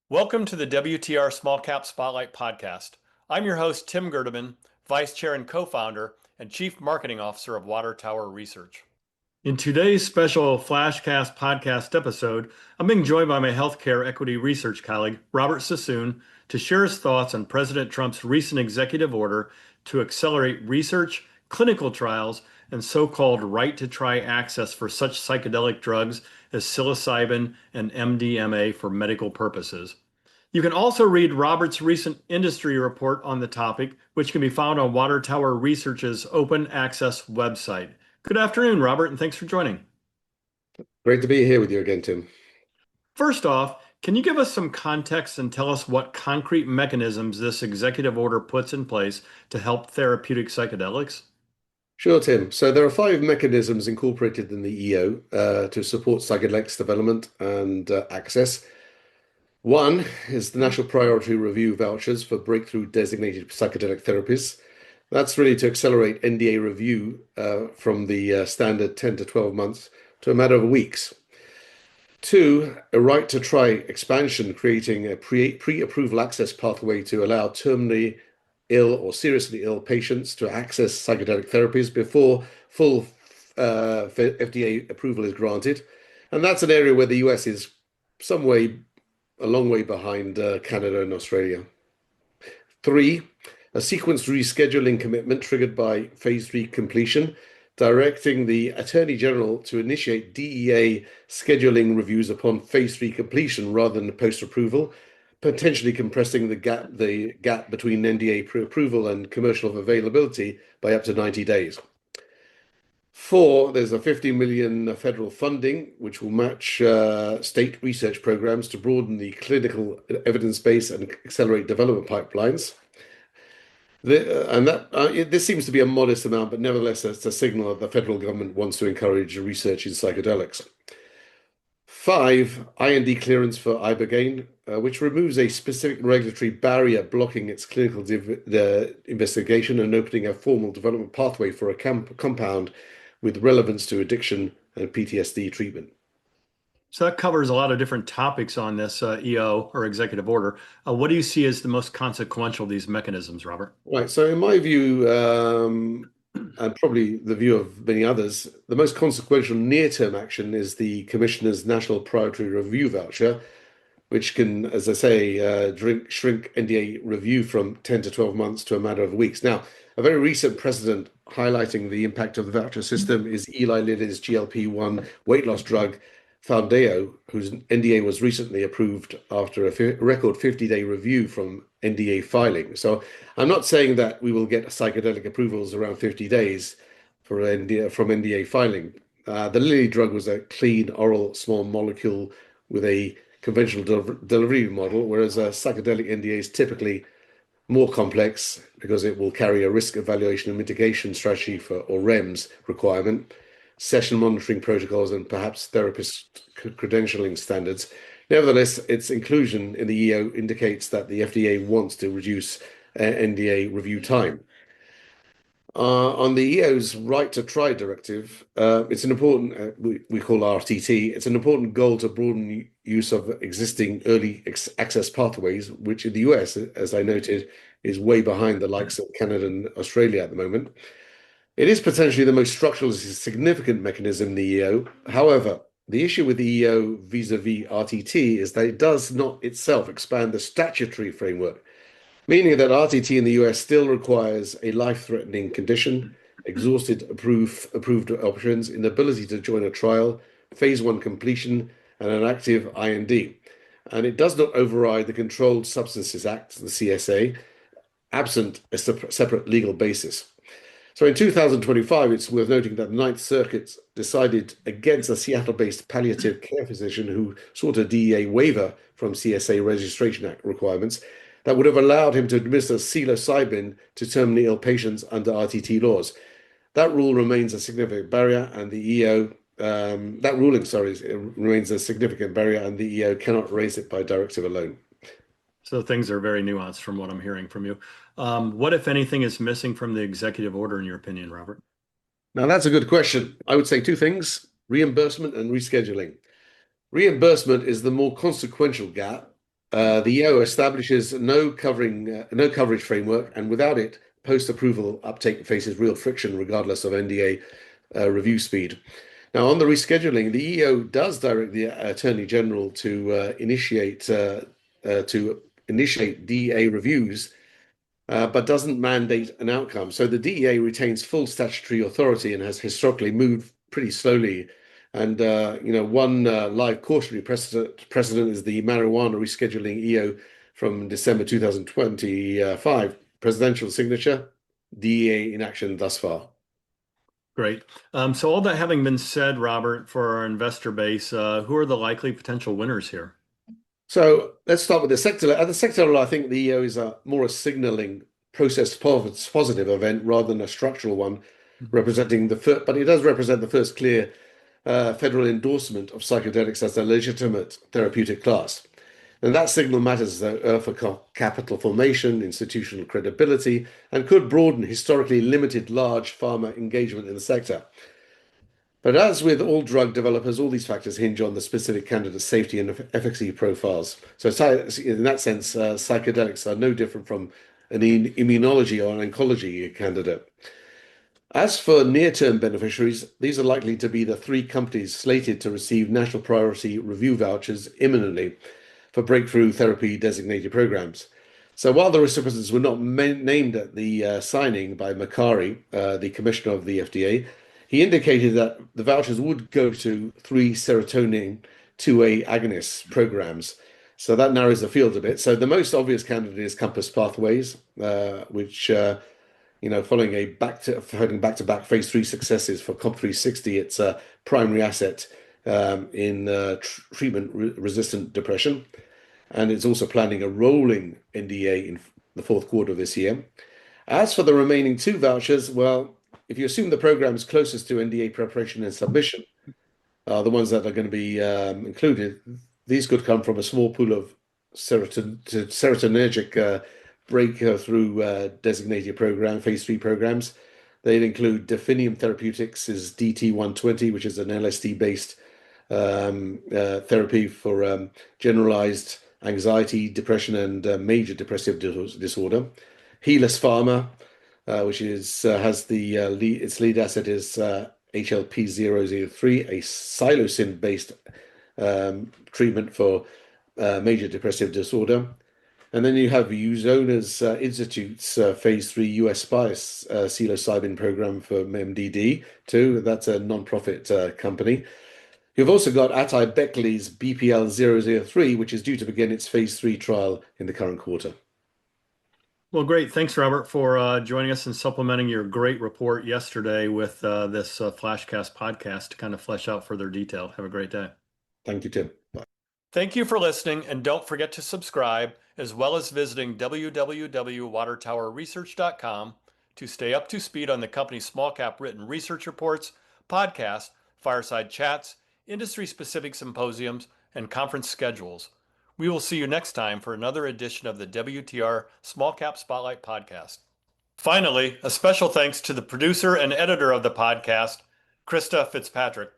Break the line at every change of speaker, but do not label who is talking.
Welcome to the WTR Small Cap Spotlight podcast. I'm your host, Tim Gerdeman, Vice Chair and Co-founder and Chief Marketing Officer of Water Tower Research. In today's special Flashcast podcast episode, I'm being joined by my healthcare equity research colleague, Robert Sassoon, to share his thoughts on President Trump's recent executive order to accelerate research, clinical trials, and so-called right-to-try access for such psychedelic drugs as psilocybin and MDMA for medical purposes. You can also read Robert's recent industry report on the topic, which can be found on Water Tower Research's open access website. Good afternoon, Robert, and thanks for joining.
Great to be here with you again, Tim.
First off, can you give us some context and tell us what concrete mechanisms this executive order puts in place to help therapeutic psychedelics?
Sure, Tim. So there are 5 mechanisms incorporated in the EO to support psychedelics development and access. One is the National Priority Review vouchers for breakthrough designated psychedelic therapies. That's really to accelerate NDA review from the standard 10 to 12 months to a matter of weeks. Two, a right to try expansion, creating a pre-approval access pathway to allow terminally ill or seriously ill patients to access psychedelic therapies before full FDA approval is granted. And that's an area where the US is a long way behind Canada and Australia. Three, a sequenced rescheduling commitment triggered by phase 3 completion, directing the Attorney General to initiate DEA scheduling reviews upon phase 3 completion rather than post-approval, potentially compressing the gap between NDA pre-approval and commercial availability by up to 90 days. Four, there's a $50 million federal funding, which will match state research programs to broaden the clinical evidence base and accelerate development pipelines. This seems to be a modest amount, but nevertheless, it's a signal that the federal government wants to encourage research in psychedelics. Five, IND clearance for ibogaine, which removes a specific regulatory barrier blocking its clinical investigation and opening a formal development pathway for a compound with relevance to addiction and PTSD treatment.
So that covers a lot of different topics on this EO or executive order. What do you see as the most consequential of these mechanisms, Robert?
Right. So in my view, and probably the view of many others, the most consequential near-term action is the Commissioner's National Priority Review voucher, which can, as I say, shrink NDA review from 10 to 12 months to a matter of weeks. Now, a very recent precedent highlighting the impact of the voucher system is Eli Lilly's GLP-1 weight loss drug, Foundayo, whose NDA was recently approved after a record 50-day review from NDA filing. So I'm not saying that we will get psychedelic approvals around 50 days from NDA filing. The Lilly drug was a clean oral small molecule with a conventional delivery model, whereas a psychedelic NDA is typically more complex because it will carry a risk evaluation and mitigation strategy or REMS requirement, session monitoring protocols, and perhaps therapist credentialing standards. Nevertheless, its inclusion in the EO indicates that the FDA wants to reduce NDA review time. On the EO's right to try directive, it's an important, we call RTT, it's an important goal to broaden use of existing early access pathways, which in the US, as I noted, is way behind the likes of Canada and Australia at the moment. It is potentially the most structurally significant mechanism in the EO. However, the issue with the EO vis-a-vis RTT is that it does not itself expand the statutory framework, meaning that RTT in the US still requires a life-threatening condition, exhausted approved options, inability to join a trial, phase 1 completion, and an active IND. And it does not override the Controlled Substances Act, the CSA, absent a separate legal basis. So in 2025, it's worth noting that the Ninth Circuit decided against a Seattle-based palliative care physician who sought a DEA waiver from CSA Registration Act requirements that would have allowed him to administer psilocybin to terminally ill patients under RTT laws. That rule remains a significant barrier, and the EO, remains a significant barrier, and the EO cannot raise it by directive alone.
So things are very nuanced from what I'm hearing from you. What, if anything, is missing from the executive order, in your opinion, Robert?
Now, that's a good question. I would say 2 things: reimbursement and rescheduling. Reimbursement is the more consequential gap, The EO establishes no coverage framework, and without it, post-approval uptake faces real friction regardless of NDA review speed. Now, on the rescheduling, the EO does direct the Attorney General to initiate DEA reviews, but doesn't mandate an outcome. So the DEA retains full statutory authority and has historically moved pretty slowly. And one live cautionary precedent is the marijuana rescheduling EO from December 2025. Presidential signature, DEA inaction thus far.
Great. So all that having been said, Robert, for our investor base, who are the likely potential winners here?
So let's start with the sector. At the sector level, I think the EO is more a signaling positive event rather than a structural one, representing the first, but it does represent the first clear federal endorsement of psychedelics as a legitimate therapeutic class. And that signal matters for capital formation, institutional credibility, and could broaden historically limited large pharma engagement in the sector. But as with all drug developers, all these factors hinge on the specific candidate's safety and efficacy profiles. So, in that sense, psychedelics are no different from an immunology or an oncology candidate. As for near-term beneficiaries, these are likely to be the three companies slated to receive national priority review vouchers imminently for breakthrough therapy designated programs. So while the recipients were not named at the signing by Makari, the commissioner of the FDA, he indicated that the vouchers would go to three serotonin 2A agonist programs. So that narrows the field a bit. So the most obvious candidate is Compass Pathways, which following having back-to-back phase 3 successes for COMP360, it's a primary asset in treatment-resistant depression, and it's also planning a rolling NDA in the fourth quarter of this year. As for the remaining two vouchers, well, if you assume the programs closest to NDA preparation and submission are the ones that are going to be included, these could come from a small pool of serotonergic breakthrough designated phase 3 programs. They'd include Dephinium Therapeutics' DT120, which is an LSD-based therapy for generalized anxiety, depression, and major depressive disorder. Helus Pharma, which has its lead asset is HLP003, a psilocin-based treatment for major depressive disorder. And then you have Uzona's Institute's phase 3 US SPICE psilocybin program for MDD too. That's a non-profit company. You've also got Atai Beckley's BPL-003, which is due to begin its phase 3 trial in the current quarter.
Well, great. Thanks, Robert, for joining us and supplementing your great report yesterday with this Flashcast podcast to kind of flesh out further detail. Have a great day.
Thank you, Tim. Bye.
Thank you for listening, and don't forget to subscribe, as well as visiting www.watertowerresearch.com to stay up to speed on the company's small cap written research reports, podcasts, fireside chats, industry-specific symposiums, and conference schedules. We will see you next time for another edition of the WTR Small Cap Spotlight podcast. Finally, a special thanks to the producer and editor of the podcast, Krista Fitzpatrick.